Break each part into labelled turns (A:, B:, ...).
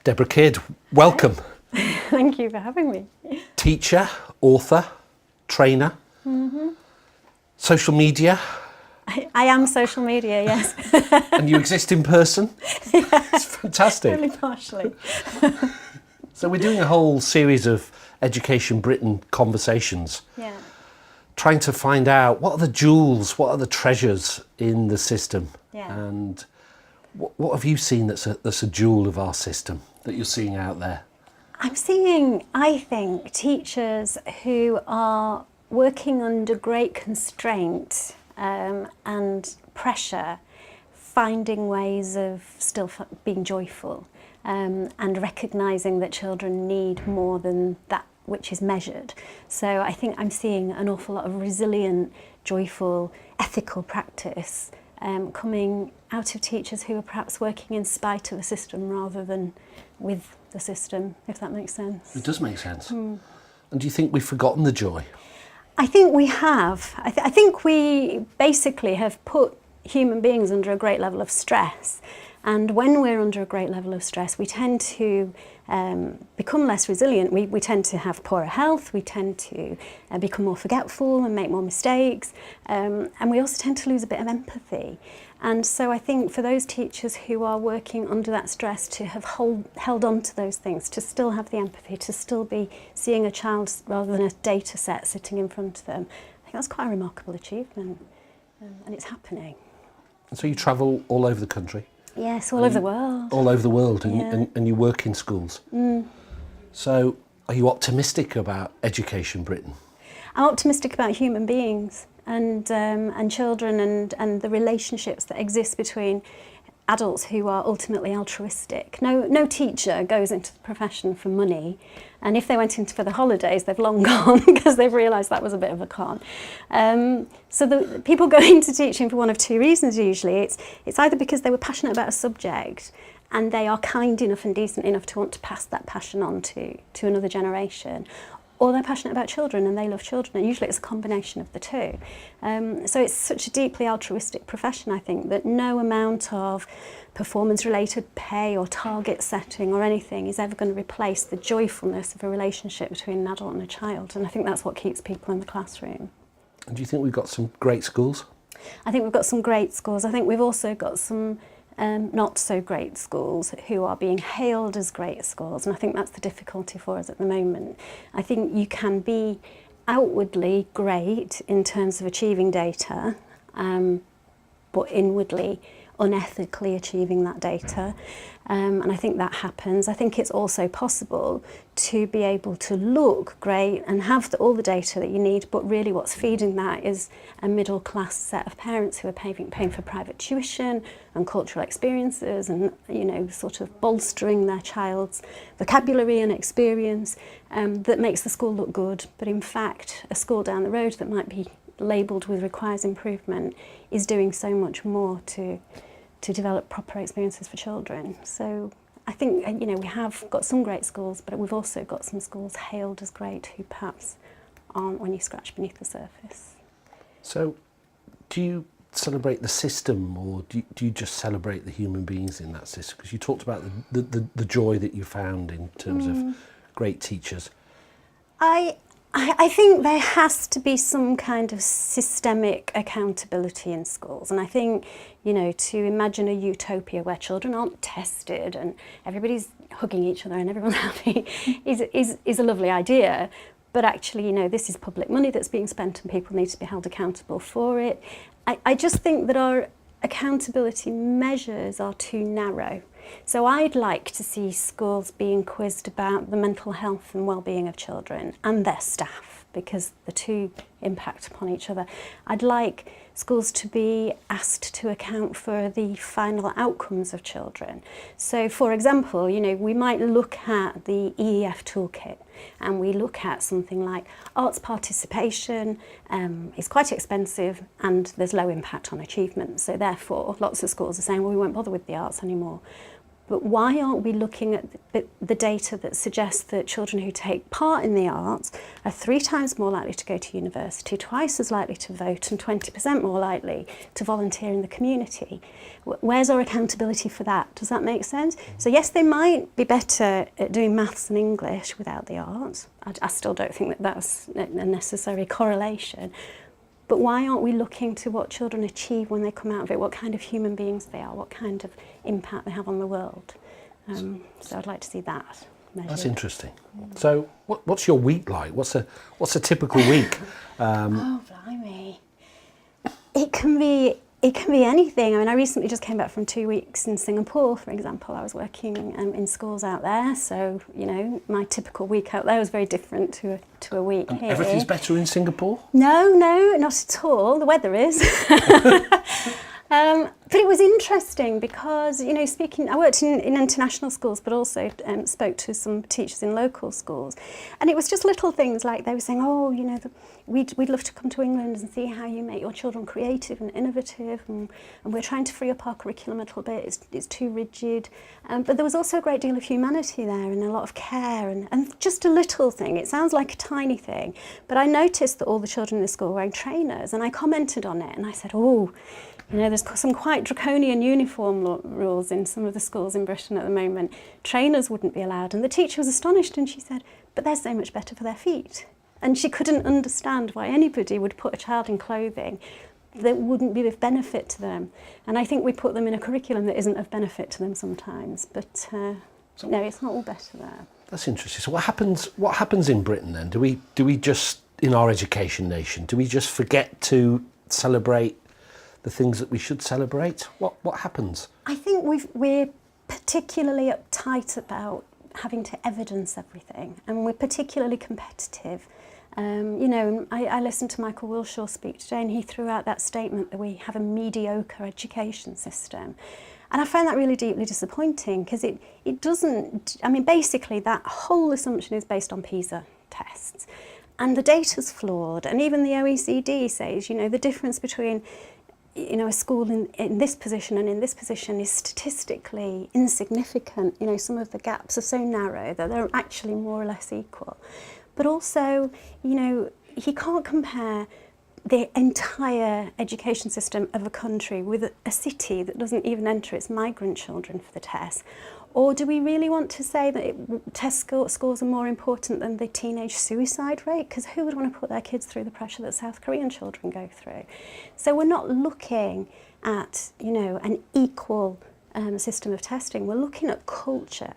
A: Debra Kidd, welcome.
B: Thank you for having me.
A: Teacher, author, trainer, social media.
B: I am social media, yes.
A: And you exist in person. It's fantastic.
B: Only partially.
A: So we're doing a whole series of Education Britain conversations,
B: Yeah.
A: trying to find out what are the jewels, what are the treasures in the system,
B: Yeah.
A: and what have you seen that's a jewel of our system that you're seeing out there?
B: I'm seeing, I think, teachers who are working under great constraint and pressure, finding ways of still being joyful and recognising that children need more than that which is measured. So I think I'm seeing an awful lot of resilient, joyful, ethical practice coming out of teachers who are perhaps working in spite of the system rather than with the system, if that makes sense.
A: It does make sense. And do you think we've forgotten the joy?
B: I think we have. I think we basically have put human beings under a great level of stress. And when we're under a great level of stress, we tend to become less resilient. We tend to have poorer health, we tend to become more forgetful and make more mistakes. And we also tend to lose a bit of empathy. And so I think for those teachers who are working under that stress to have held on to those things, to still have the empathy, to still be seeing a child rather than a data set sitting in front of them, I think that's quite a remarkable achievement. And it's happening.
A: And so you travel all over the country?
B: Yes, all over the world.
A: All over the world, and,
B: Yeah.
A: and you work in schools. So are you optimistic about Education Britain?
B: I'm optimistic about human beings and children and the relationships that exist between adults who are ultimately altruistic. No teacher goes into the profession for money, and if they went into for the holidays, they've long gone because they've realised that was a bit of a con. So the people go into teaching for one of two reasons usually. It's either because they were passionate about a subject and they are kind enough and decent enough to want to pass that passion on to another generation, or they're passionate about children and they love children, and usually it's a combination of the two. So it's such a deeply altruistic profession, I think, that no amount of performance-related pay or target setting or anything is ever going to replace the joyfulness of a relationship between an adult and a child, and I think that's what keeps people in the classroom.
A: And do you think we've got some great schools?
B: I think we've got some great schools. I think we've also got some not so great schools who are being hailed as great schools, and I think that's the difficulty for us at the moment. I think you can be outwardly great in terms of achieving data, but inwardly unethically achieving that data, and I think that happens. I think it's also possible to be able to look great and have all the data that you need, but really what's feeding that is a middle class set of parents who are paying for private tuition and cultural experiences and, you know, sort of bolstering their child's vocabulary and experience that makes the school look good, but in fact a school down the road that might be labelled with requires improvement is doing so much more to develop proper experiences for children. So I think, you know, we have got some great schools, but we've also got some schools hailed as great who perhaps aren't when you scratch beneath the surface.
A: So do you celebrate the system, or do you just celebrate the human beings in that system? Because you talked about the joy that you found in terms of great teachers.
B: I think there has to be some kind of systemic accountability in schools, and I think, you know, to imagine a utopia where children aren't tested and everybody's hugging each other and everyone's happy is a lovely idea, but actually, you know, this is public money that's being spent and people need to be held accountable for it. I just think that our accountability measures are too narrow. So I'd like to see schools being quizzed about the mental health and well-being of children and their staff, because the two impact upon each other. I'd like schools to be asked to account for the final outcomes of children. So for example, you know, we might look at the EEF toolkit and we look at something like arts participation is quite expensive and there's low impact on achievement. So therefore, lots of schools are saying, well, we won't bother with the arts anymore. But why aren't we looking at the data that suggests that children who take part in the arts are 3 times more likely to go to university, twice as likely to vote, and 20% more likely to volunteer in the community? Where's our accountability for that? Does that make sense? So yes, they might be better at doing maths and English without the arts. I still don't think that that's a necessary correlation. But why aren't we looking to what children achieve when they come out of it, what kind of human beings they are, what kind of impact they have on the world? So I'd like to see that measured.
A: That's interesting. So what's your week like? What's a typical week?
B: Oh, blimey. It can be anything. I mean, I recently just came back from 2 weeks in Singapore, for example. I was working in schools out there, so, you know, my typical week out there was very different to a week here.
A: Everything's better in Singapore?
B: No, not at all. The weather is. But it was interesting because, you know, I worked in international schools, but also spoke to some teachers in local schools. And it was just little things like they were saying, oh, you know, we'd love to come to England and see how you make your children creative and innovative. And we're trying to free up our curriculum a little bit. It's too rigid. But there was also a great deal of humanity there and a lot of care and just a little thing. It sounds like a tiny thing. But I noticed that all the children in the school were wearing trainers, and I commented on it and I said, oh, you know, there's some quite draconian uniform rules in some of the schools in Britain at the moment. Trainers wouldn't be allowed. And the teacher was astonished and she said, but they're so much better for their feet. And she couldn't understand why anybody would put a child in clothing that wouldn't be of benefit to them. And I think we put them in a curriculum that isn't of benefit to them sometimes. But no, it's not all better there.
A: That's interesting. So what happens in Britain then? Do we just, in our education nation, do we just forget to celebrate the things that we should celebrate? What happens? I
B: think we're particularly uptight about having to evidence everything, and we're particularly competitive. You know, I listened to Michael Wilshaw speak today, and he threw out that statement that we have a mediocre education system. And I found that really deeply disappointing because it doesn't, I mean, basically that whole assumption is based on PISA tests. And the data's flawed, and even the OECD says, you know, the difference between, you know, a school in this position and in this position is statistically insignificant. You know, some of the gaps are so narrow that they're actually more or less equal. But also, you know, he can't compare the entire education system of a country with a city that doesn't even enter its migrant children for the test. Or do we really want to say that test scores are more important than the teenage suicide rate? Because who would want to put their kids through the pressure that South Korean children go through? So we're not looking at, you know, an equal system of testing. We're looking at culture.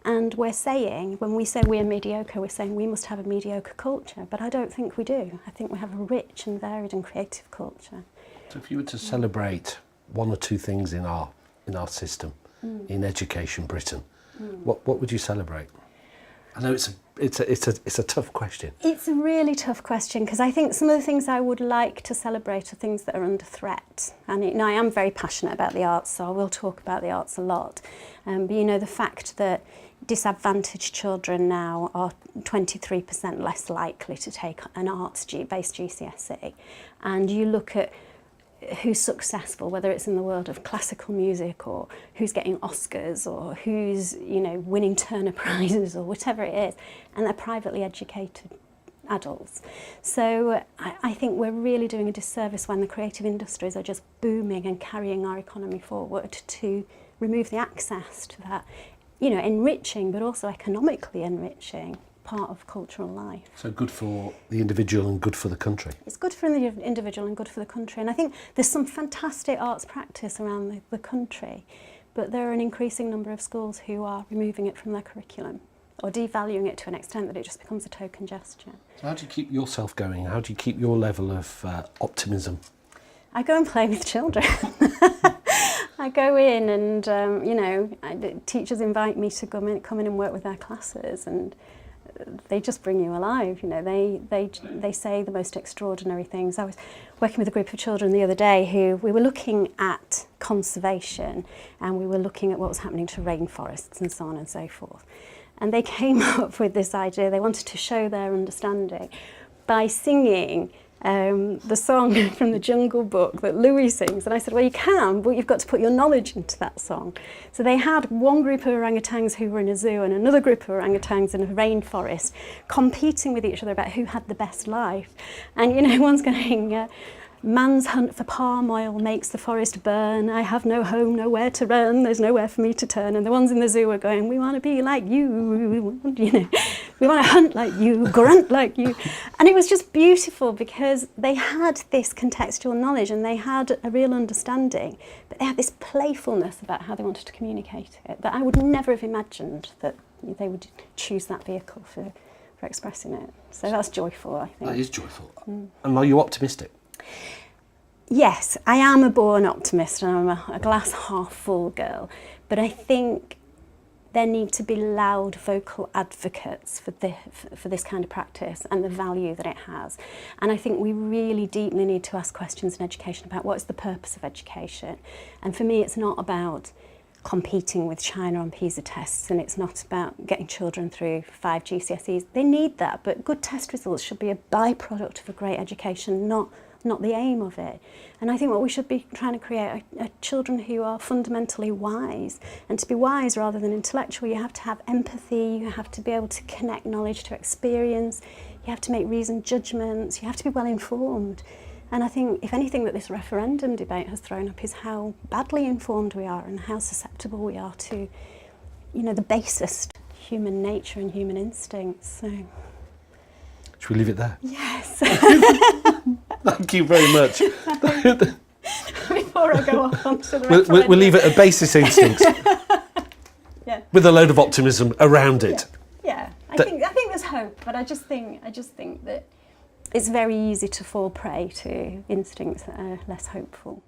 B: And we're saying, when we say we're mediocre, we're saying we must have a mediocre culture. But I don't think we do. I think we have a rich and varied and creative culture.
A: So if you were to celebrate one or two things in our system, in education Britain, what would you celebrate? I know it's a tough question.
B: It's a really tough question because I think some of the things I would like to celebrate are things that are under threat. And you know, I am very passionate about the arts, so I will talk about the arts a lot. But you know, the fact that disadvantaged children now are 23% less likely to take an arts-based GCSE, and you look at who's successful, whether it's in the world of classical music or who's getting Oscars or who's, you know, winning Turner Prizes or whatever it is, and they're privately educated adults. So I think we're really doing a disservice when the creative industries are just booming and carrying our economy forward to remove the access to that, you know, enriching but also economically enriching part of cultural life.
A: So good for the individual and good for the country.
B: It's good for the individual and good for the country. And I think there's some fantastic arts practice around the country, but there are an increasing number of schools who are removing it from their curriculum or devaluing it to an extent that it just becomes a token gesture.
A: So how do you keep yourself going? How do you keep your level of optimism?
B: I go and play with children. I go in and, you know, teachers invite me to come in and work with their classes, and they just bring you alive. You know, they say the most extraordinary things. I was working with a group of children the other day who we were looking at conservation, and we were looking at what was happening to rainforests and so on and so forth. And they came up with this idea. They wanted to show their understanding by singing the song from the Jungle Book that Louis sings. And I said, well, you can, but you've got to put your knowledge into that song. So they had one group of orangutans who were in a zoo and another group of orangutans in a rainforest competing with each other about who had the best life. And, you know, one's going, man's hunt for palm oil makes the forest burn. I have no home, nowhere to run. There's nowhere for me to turn. And the ones in the zoo are going, we want to be like you, you know, we want to hunt like you, grunt like you. And it was just beautiful because they had this contextual knowledge and they had a real understanding, but they had this playfulness about how they wanted to communicate it that I would never have imagined that they would choose that vehicle for expressing it. So that's joyful, I think.
A: That is joyful. And are you optimistic?
B: Yes, I am a born optimist and I'm a glass half full girl, but I think there need to be loud vocal advocates for this kind of practice and the value that it has. And I think we really deeply need to ask questions in education about what is the purpose of education. And for me, it's not about competing with China on PISA tests, and it's not about getting children through 5 GCSEs. They need that, but good test results should be a byproduct of a great education, not the aim of it. And I think what we should be trying to create are children who are fundamentally wise. And to be wise rather than intellectual, you have to have empathy, you have to be able to connect knowledge to experience, you have to make reasoned judgments, you have to be well informed. And I think, if anything, that this referendum debate has thrown up is how badly informed we are and how susceptible we are to, you know, the basest human nature and human instincts. So,
A: should we leave it there?
B: Yes.
A: Thank you very much.
B: Before I go off onto the referendum.
A: We'll leave it at basis instincts.
B: Yeah.
A: With a load of optimism around it.
B: Yeah. I think there's hope, but I just think that it's very easy to fall prey to instincts that are less hopeful.